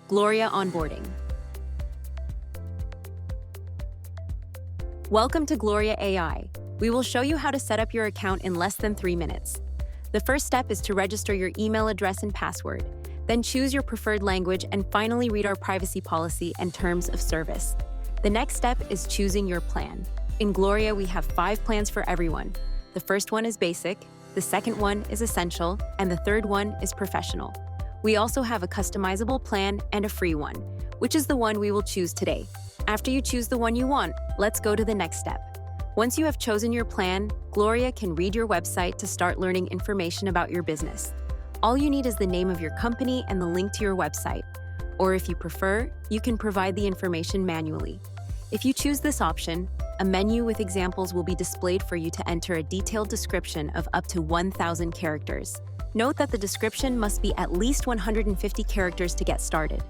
Gloria Onboarding. Welcome to Gloria AI. We will show you how to set up your account in less than 3 minutes. The first step is to register your email address and password. Then choose your preferred language and finally read our privacy policy and terms of service. The next step is choosing your plan. In Gloria, we have 5 plans for everyone. The first one is basic, the second one is essential, and the third one is professional. We also have a customizable plan and a free one, which is the one we will choose today. After you choose the one you want, let's go to the next step. Once you have chosen your plan, Gloria can read your website to start learning information about your business. All you need is the name of your company and the link to your website. Or if you prefer, you can provide the information manually. If you choose this option, a menu with examples will be displayed for you to enter a detailed description of up to 1,000 characters. Note that the description must be at least 150 characters to get started.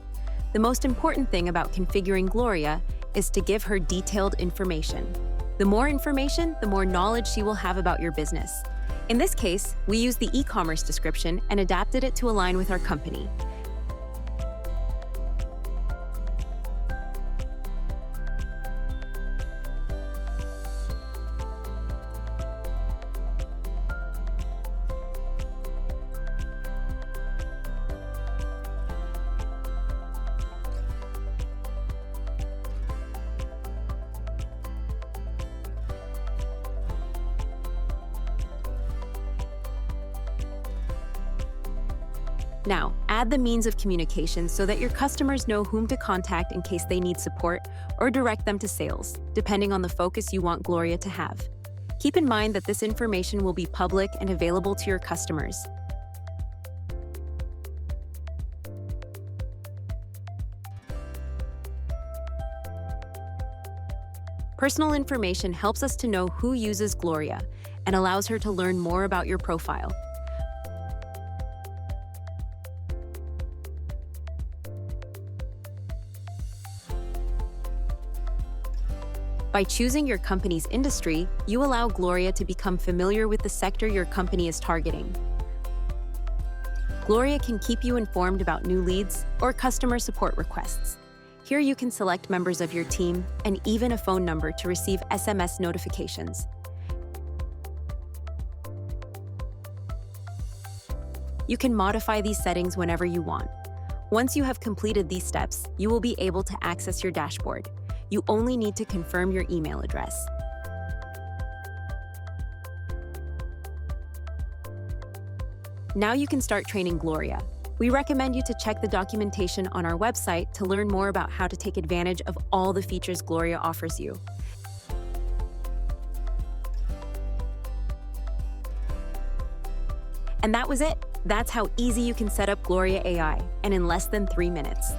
The most important thing about configuring Gloria is to give her detailed information. The more information, the more knowledge she will have about your business. In this case, we used the e-commerce description and adapted it to align with our company. Now, add the means of communication so that your customers know whom to contact in case they need support, or direct them to sales, depending on the focus you want Gloria to have. Keep in mind that this information will be public and available to your customers. Personal information helps us to know who uses Gloria and allows her to learn more about your profile. By choosing your company's industry, you allow Gloria to become familiar with the sector your company is targeting. Gloria can keep you informed about new leads or customer support requests. Here you can select members of your team and even a phone number to receive SMS notifications. You can modify these settings whenever you want. Once you have completed these steps, you will be able to access your dashboard. You only need to confirm your email address. Now you can start training Gloria. We recommend you to check the documentation on our website to learn more about how to take advantage of all the features Gloria offers you. And that was it. That's how easy you can set up Gloria AI, and in less than 3 minutes.